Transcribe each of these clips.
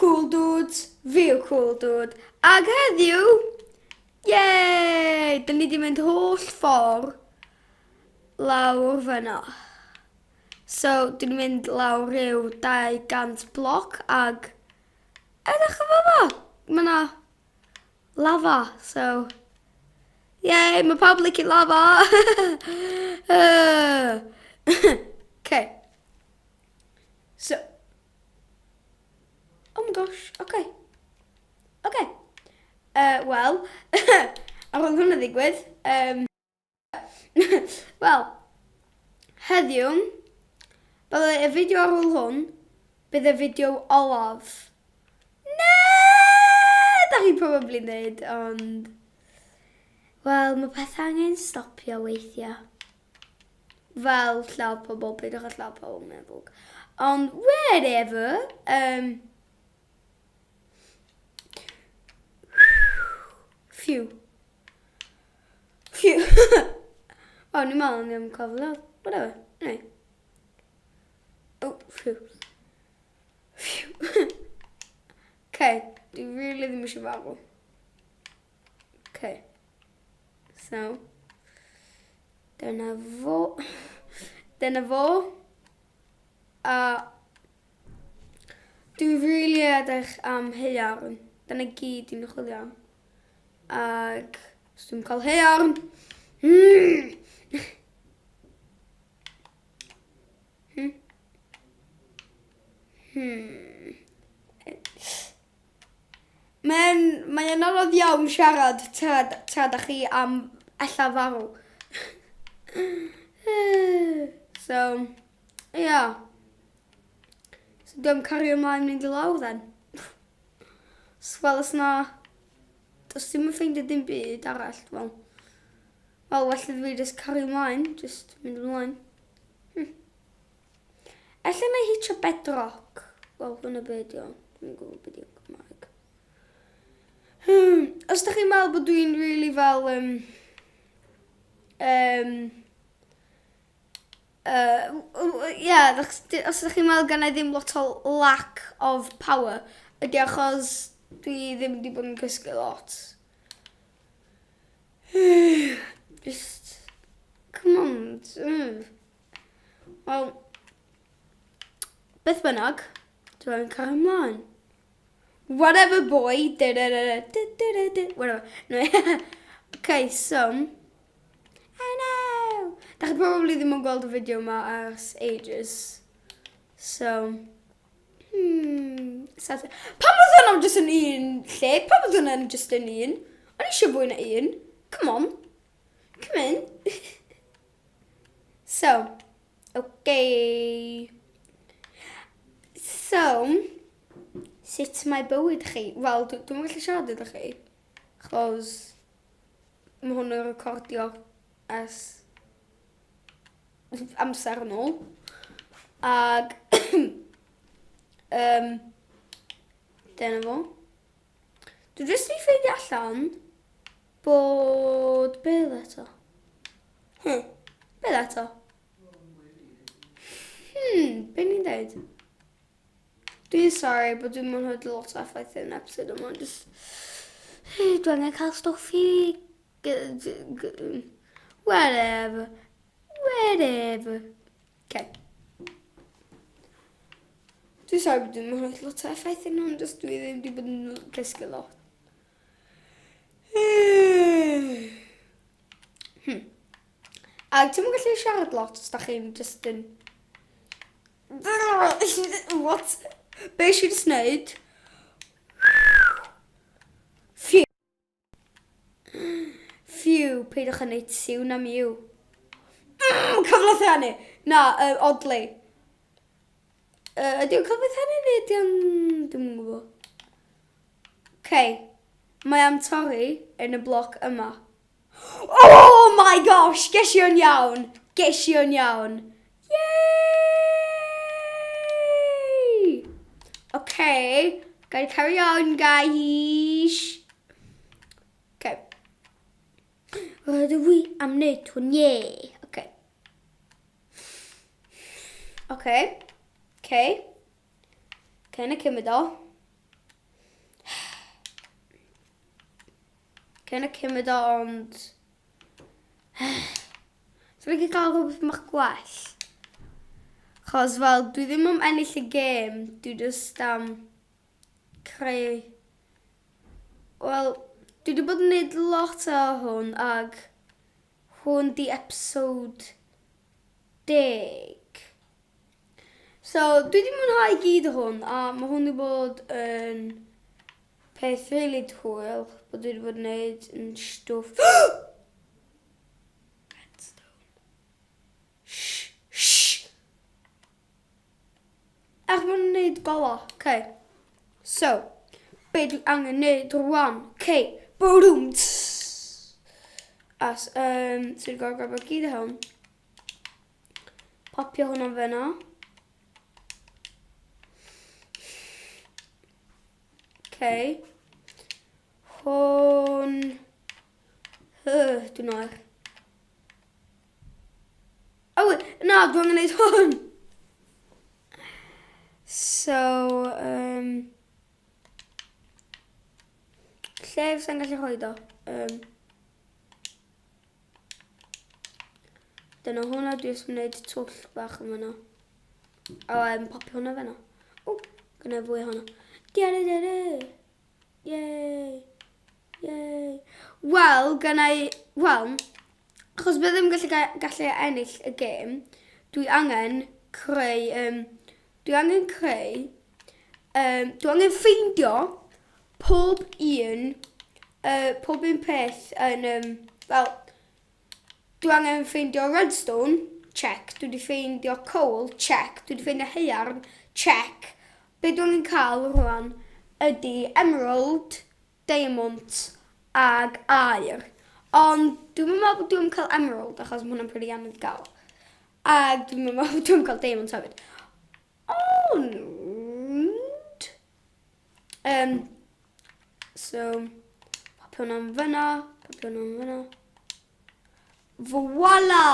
cool dudes, fiw cool dude. Ag heddiw, yay! Dyn ni di mynd holl ffordd lawr fyna. So, dyn ni'n mynd lawr ryw 200 bloc ag edrych o fo. Mae yna lava, so... Yay, mae pawb licio lava! Okay. So... Oh my gosh, okay. Okay. Wel, ar ôl hwnna ddigwydd, wel, heddiw, bydde y fideo ar ôl hwn, bydd y fideo olaf. Da chi probably wneud, ond... Wel, mae pethau angen stopio weithiau. Fel llaw pobl, peidiwch â llaw pobl meddwl. Ond, whatever, Phew. Oh, ni'n meddwl ni am cofio. Whatever. Anyway. Oh, phew. Okay. Dwi really ddim eisiau farw. Okay. So. Dyna fo. Dyna fo. A. Dwi really edrych am haearn. Dyna gyd i'n chwilio am. Ag, os dwi'n cael haearn. Mae'n anodd iawn siarad tra da chi am ella farw. So, yeah. So, dwi'n cario ymlaen mynd I lawr then. Wel, os na... Os ti'n mynd ffeindio dim byd arall, wel, well, fi just cario ymlaen, just mynd ymlaen. Ella na hitio bedrock. Wel, hwnna beth yw, dwi'n gwybod beth yw'n Gymraeg. Os da chi'n meddwl bod dwi'n really fel, os da chi'n meddwl gan I ddim lot o lack of power, ydy achos dwi ddim wedi bod yn cysgu lot. Just, come on. Wel, beth bynnag, dwi'n cael ymlaen. Whatever boy, whatever. No. Okay, so, I know. Da chi probably ddim yn gweld y fideo yma ers ages. So, Pam oedd hwnna'n just yn un lle? Pam oedd hwnna'n just yn un? O'n eisiau fwy na un. Come on. Come in. So, okay. So, sut mae bywyd chi? Wel, dwi'n gallu siarad ydych chi. Chos, mae hwn yn recordio as amser yn ôl. Ag, dyna fo. Dwi jyst wedi ffeindio allan bod... Beth eto? Beth eto? Be ni'n dweud? Dwi'n sorry, bod dwi'n mwyn hwyd lot o effaith yn episode yma. Dwi'n angen cael stwff I... Whatever. Okay. Dwi'n sorry bod dwi'n mwyn hwyd lot o effaith yn hwn, dwi ddim wedi bod yn cysgu lot. Ag ti'n mwyn gallu siarad lot os da chi'n just yn... What? Be eisiau jyst wneud? Phew, peidwch yn neud siw na miw. Cyflaeth hynny. Na, oddly. Ydy'n cyflaeth hynny neu ydy'n... Dwi'n gwybod. Okay. Mae am torri yn y bloc yma. Oh my gosh! Ges i o'n iawn. Yay! Okay. Gotta carry on, guys. Okay. Rydw I am wneud hwn, yeah. Okay. Okay, na cymryd o. Cyn y cymryd o, ond... So fi gael rhywbeth mach gwell. Chos fel, dwi ddim yn ennill y gêm, dwi just creu... Wel, dwi wedi bod yn gwneud lot o hwn, ag hwn di episode 10. So, dwi wedi mwynhau gyd o hwn, a mae hwn wedi bod yn peth really hwyl, bod dwi wedi bod yn gwneud yn stwff. Ach, mae'n gwneud gola. Okay. So, be dwi angen gwneud rwan? Okay. Boom. As, so dwi'n gorau grab o gyd o hwn. Popio hwnna fyna. Okay. Hwn... Dwi'n oer. O, na, dwi'n gwneud hwn. So, lle fysa'n gallu rhoid o? Dyna hwnna, dwi jyst yn gwneud twll bach yn fyna. O, popio hwnna fyna. O, gyda fwy hwnna. Diarra. Yay. Yay. Wel, achos bydd ddim gallu ennill y gêm, dwi angen ffeindio pob un peth yn, dwi angen ffeindio redstone, check, dwi wedi ffeindio coal, check, dwi wedi ffeindio haearn, check. Be dwi'n cael rwan ydy emerald, diamond ag aur. Ond dwi'n meddwl bod dwi'n cael emerald achos mae hwnna'n pretty anodd gael. Ag dwi'n meddwl bod dwi'n cael diamond hefyd. Ond... so, popio hwnna'n fyna. Voila!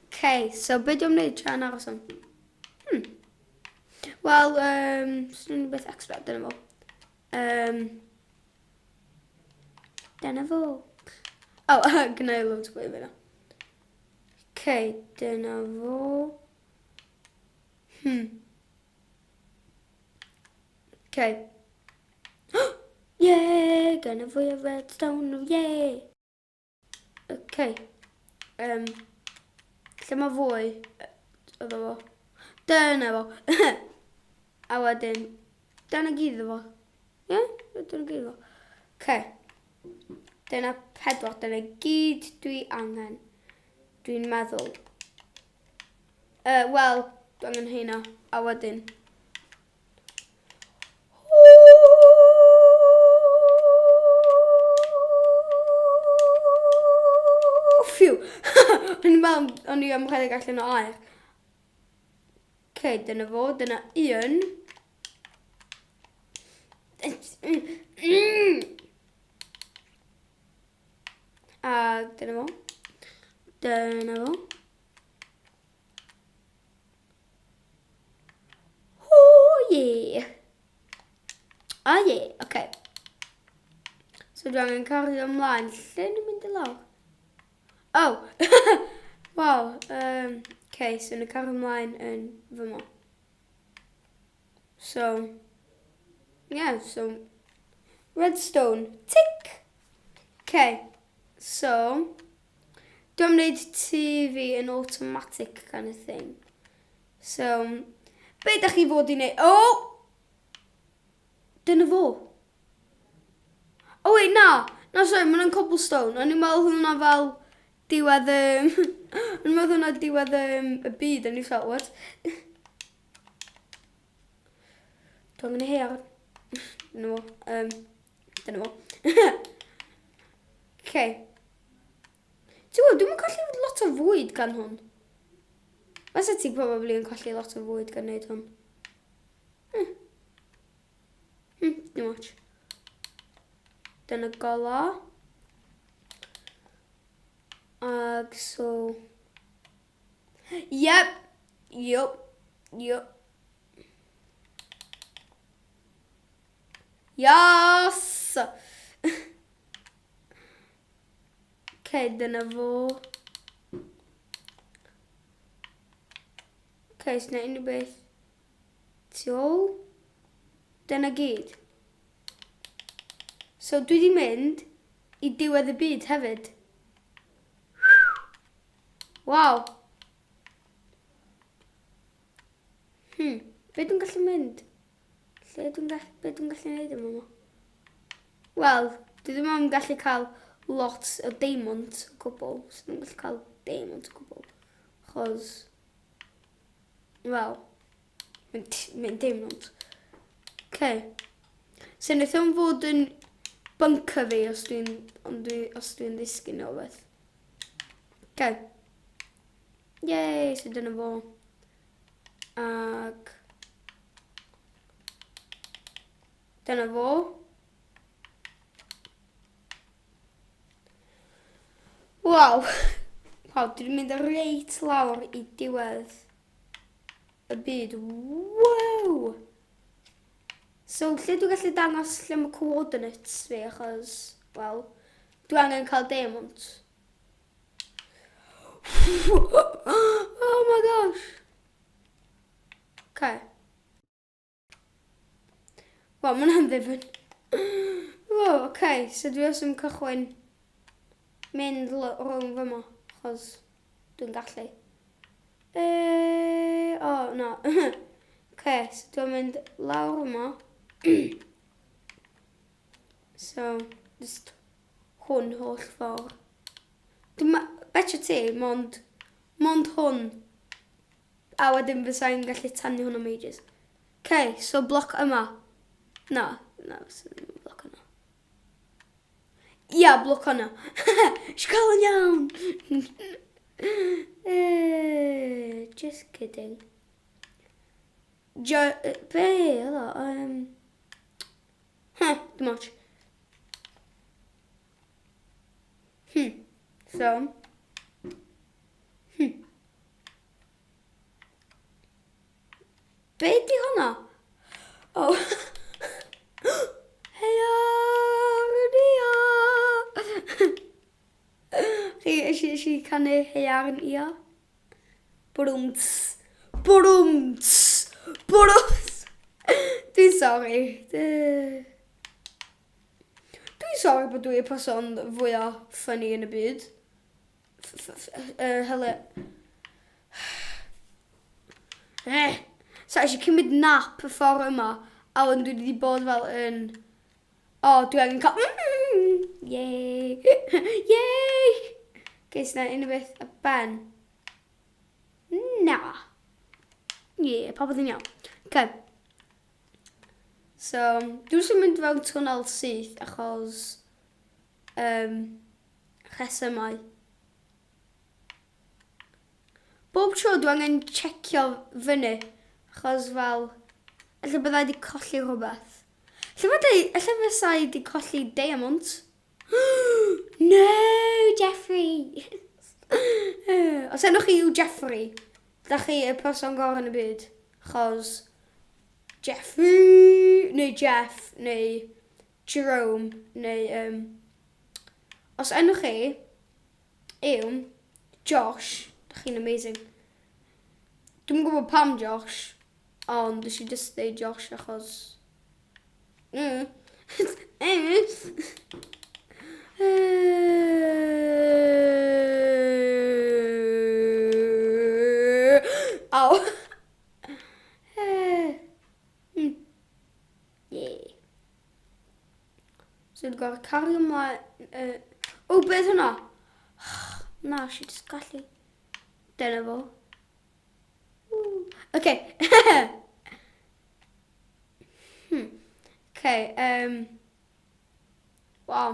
Okay, so be dwi'n gwneud tra'n aros am? Wel, sy'n beth extra, dyna fo. Dyna fo. O, gyda i loads gweud fyna. Okay, dyna fo. Okay. Yay, gyda fwy o redstone, yay! Okay. Lle mae fwy? Oedd fo. Dyna fo. A wedyn, dyna gyd efo. Ie? Dyna gyd efo. Okay. Dyna 4. Dyna gyd dwi angen. Dwi'n meddwl. Wel, dwi angen hynna. A wedyn. Phew. O'n i am rhedeg allan o air. Okay, dyna fo, dyna un. A dyna fo. Dyna fo. Oh yeah. Oh yeah, okay. So dwi angen cario ymlaen. Lle ni'n mynd i lawr? Oh. Wow. Okay, so ni'n cario ymlaen yn fyma. So, yeah, so, redstone, tick. Okay, so, dwi'n gwneud TV yn automatic kind of thing. So, be ydych chi fod i wneud? Oh! Dyna fo. Oh wait, na, sorry, mae'n cobblestone. O'n i'n meddwl hwnna fel diwedd O'n i'n meddwl hwnna diwedd y byd, o'n i'n fel, what? Dwi'n mynd i hear. Dyna fo. Okay. Dwi'n mynd colli lot o fwyd gan hwn. Fysa ti probably yn colli lot o fwyd gan wneud hwn. Dim much. Dyna gola. Ag so... Yep. Yes! Dyna fo. So na unrhyw beth tu ôl. Dyna gyd. So dwi wedi mynd i diwedd y byd hefyd. Waw. Be dwi'n gallu mynd? Be dwi'n gallu neud yma? Wel, dwi ddim yn gallu cael lot o diamond o gwbl. So dwi'n gallu cael diamond o gwbl. Chos, wel, mynd diamond. So wnaeth o'n fod yn bunker fi os dwi'n ddisgyn o beth. Yay, so dyna fo. Ac dyna fo. Waw, dwi'n mynd reit lawr i diwedd y byd. Wow! So, lle dwi'n gallu dangos lle mae coordinates fi, achos, wel, dwi angen cael diamond. Oh my gosh! Wel, mae'n amddiffyn. Wow, so dwi os yn cychwyn mynd rhwng fyma, achos dwi'n gallu. No. So dwi'n mynd lawr yma. So, just hwn holl ffordd. Betcha ti, mond hwn. A wedyn fysa'n gallu tannu hwn am ages. So bloc yma. Na, bloc yna. Ia, bloc yna. Sgol yn iawn. Just kidding. Be, ydo? Dim otch. So. Be di hwnna? Oh. Heia, Ia. Chi canu heia yn ia? Brwms. Dwi'n sorry. Dwi'n sorry bod dwi'n person fwyaf funny yn y byd. Hele. So eisiau cymryd nap y ffordd yma, a wedyn dwi wedi bod fel yn... dwi angen cael... Yay! Yay! So na unrhyw beth y ben. Na. Popeth yn iawn. So, dwi'n sy'n mynd fewn twnnel syth, achos... rhesymau. Bob tro dwi angen checio fyny, achos fel, ella byddai wedi colli rhywbeth. Ella fyddai wedi colli diamond. No, Jeffrey! Os enwch chi yw Jeffrey, da chi y person gorau yn y byd. Achos Jeffrey, neu Jeff, neu Jerome, neu... os enwch chi yw Josh, da chi'n amazing. Dwi'n gwybod pam Josh, ond dwi eisiau just dweud Josh achos... Ow. So dwi'n gorau cario ymlaen... beth hwnna? Na, si jyst gallu... Dyna fo. Wow.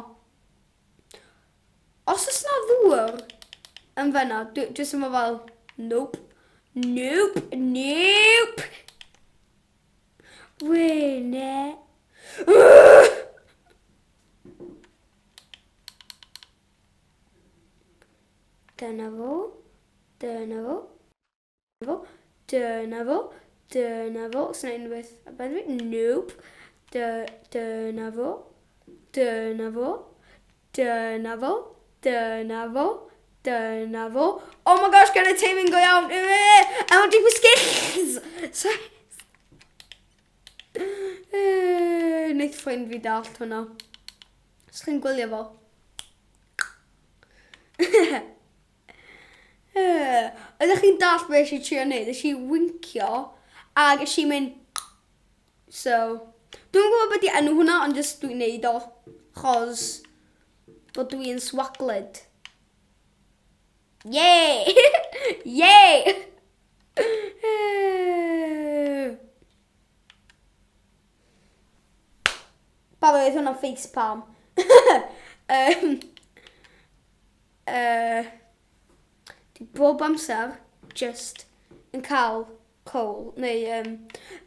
Os oes na ddŵr yn fyna, dwi'n sy'n fel, nope. Wene. Dyna fo. Os yna unrhyw beth a beth fi? Nope. Dyna fo. Dyna fo. Dyna fo. Oh my gosh, gan y teimlyn go iawn. A mae'n dweud sgills. Sorry. Wneud ffrind fi dallt hwnna. Os chi'n gwylio fo. Ydych chi'n dallt beth eisiau trio wneud? Eisiau wincio ag eisiau mynd. So, dwi'n gwybod beth i enw hwnna, ond just dwi'n neud o. Chos bod dwi'n swagled. Yay! Yay! By the way, hwnna'n facepalm. Di bob amser just yn cael cowl, neu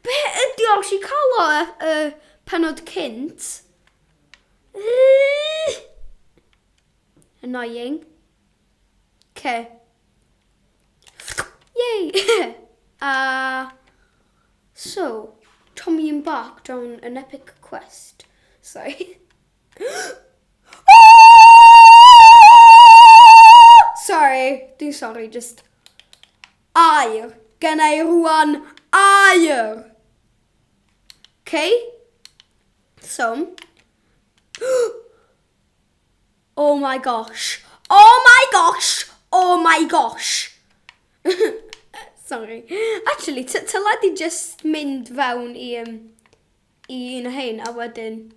be ydi o, si cael o penod cynt? Annoying. Okay. Yay! So, Tommy embarked on an epic quest. Sorry. Sorry, just air. Gennai rwan air. Okay? So. Oh my gosh. Oh my gosh. Oh my gosh. Sorry. Actually, tyla di just mynd fewn i un o hein a wedyn.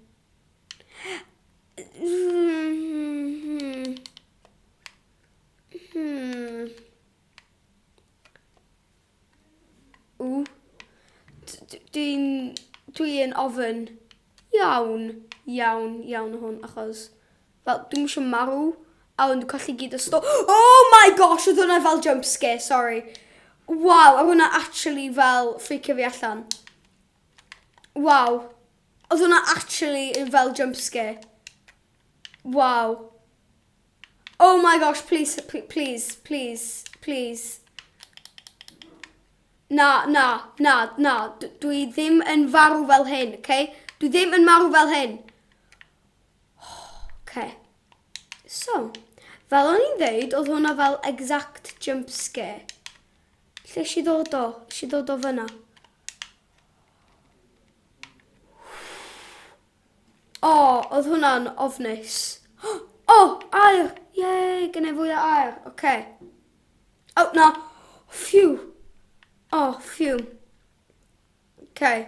Dwi'n ofyn iawn hwn achos fel dwi'n eisiau marw a ond colli gyd y sto. Oh my gosh, oedd hwnna fel jump scare, sorry. Wow, oedd hwnna actually fel freaker fi allan. Wow. Oedd hwnna actually fel jump scare. Wow. Oh my gosh, please. Na. Dwi ddim yn farw fel hyn, okay? Dwi ddim yn marw fel hyn. Okay. So, fel o'n i'n dweud, oedd hwnna fel exact jump scare. Lle eisiau dod o? Eisiau dod o fyna. Oedd hwnna'n ofnus. Air! Yay, gynnau fwy o air. Okay. Na. Phew. Phew. Okay.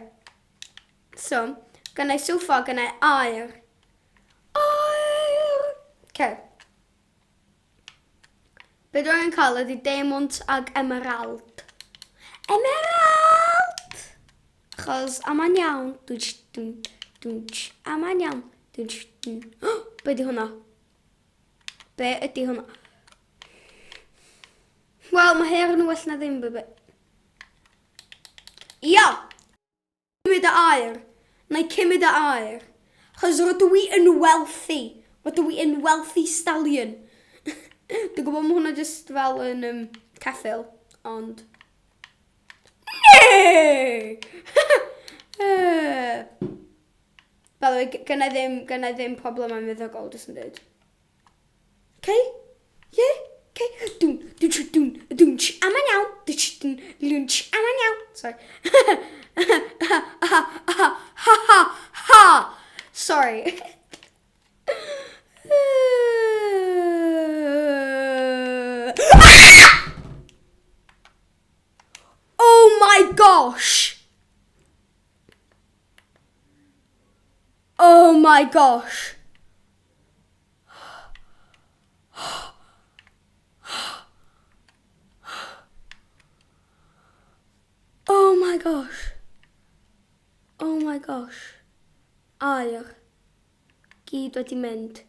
So, gynnau air. Okay. Be dwi'n cael ydy diamond ag emerald. Emerald! Achos ama'n iawn. Ama'n iawn. Be di hwnna? Be ydy hwnna? Wel, mae her yn well na ddim, bebe. Ia! Cymryd y air. Na i cymryd y air. Chos rydw i yn wealthy. Rydw i yn wealthy stallion. Dwi'n gwybod mae hwnna just fel yn ceffil, ond. Nee! By the way, gynna i ddim problem am meddygol, jyst yn dweud. Okay? Yeah? Okay? Dwn, ama'n iawn. Ama'n iawn. Sorry. Sorry. Oh my gosh. Oh my gosh. Oh my gosh. Oh my gosh. Air. Gyd wedi mynd.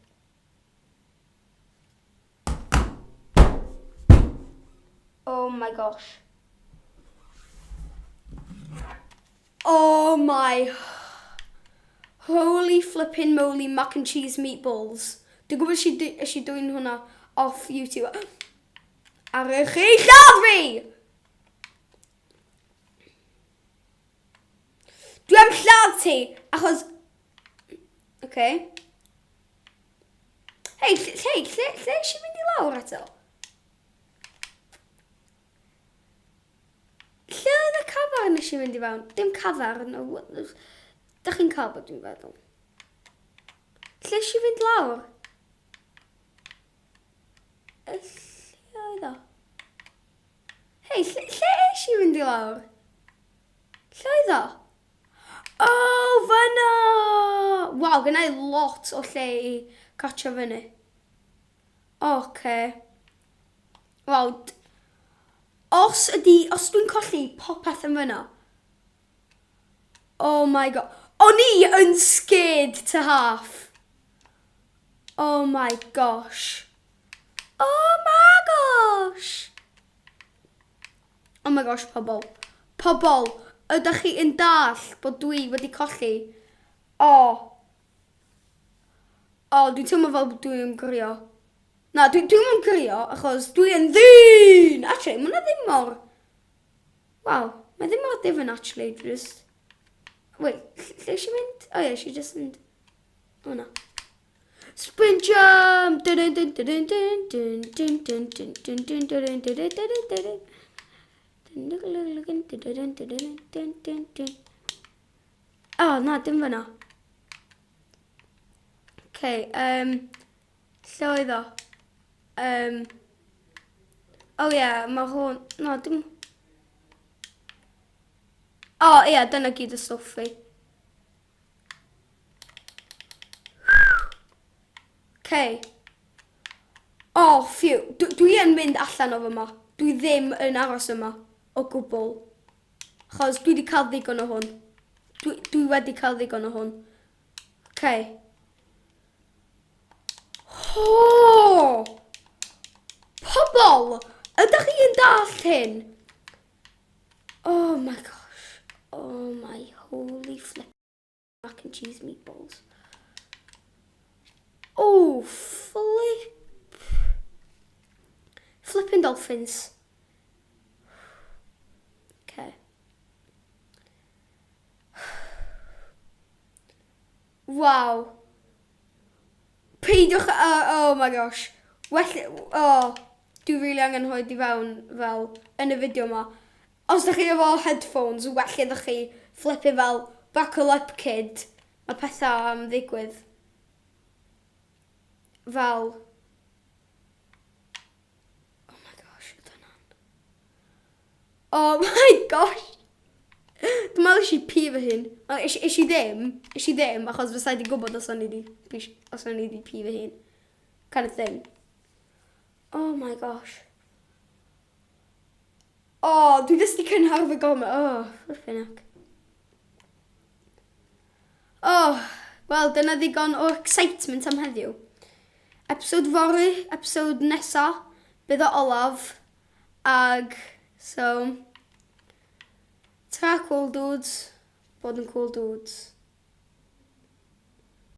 Oh my gosh. Oh my. Holy flipping moly mac and cheese meatballs. Dwi'n gwybod eisiau dwi'n hwnna off YouTube. Ar eich lladd fi! Dwi am lladd ti, achos. Okay. Hei, lle eisiau mynd i lawr eto? Lle oedd y cafar nes i fynd i fewn? Dim cafar, no. Da chi'n cael bod dwi'n feddwl. Lle eisiau fynd lawr? Lle oedd o? Hei, lle eisiau fynd i lawr? Lle oedd o? O, fyna! Waw, gyda i lot o lle i catcho fyny. Oce. Waw. Os dwi'n colli popeth yn fyna. Oh my god. O'n i yn scared to half. Oh my gosh. Oh my gosh. Oh my gosh, pobl. Pobl, ydych chi yn dall bod dwi wedi colli? Dwi'n teimlo fel bod dwi'n grio. Na, dwi'n yn grio achos dwi'n ddyn. Actually, mae hwnna ddim mor... Wow, mae ddim mor ddifn actually. Just... Wait, lle eisiau mynd? O ie, eisiau just mynd... O na. Spin jump! O, na, dim fyna. Okay, lle oedd o? O ie, mae hwn... No, dim... O ie, dyna gyd y stwff fi. Okay. O, phew. Dwi yn mynd allan o fyma. Dwi ddim yn aros yma o gwbl. Achos dwi wedi cael ddigon o hwn. Dwi wedi cael ddigon o hwn. Okay. Oh! Pobl! Ydych chi yn dall hyn? Oh my gosh. Oh my holy flip. Mac and cheese meatballs. Oh, flipping dolphins. Okay. Wow. Peidiwch, oh my gosh. Well, dwi rili angen hoed i fewn fel yn y fideo yma. Os ydych chi efo headphones, well ydych chi flipio fel buckle up kid. Mae pethau am ddigwydd. Fel... Oh my gosh, ydw hwnna'n... Oh my gosh! Dwi'n meddwl eisiau pi fy hun. Eisiau ddim, achos fysa i wedi gwybod os o'n i wedi pi fy hun. Kind of thing. Oh my gosh. Dwi jyst i cynhar fy gormod. Flippin' heck. Wel, dyna ddigon o excitement am heddiw. Episode fory, episode nesa, bydd o olaf. Ag, so... Ta, cool dudes. Bod yn cool dudes.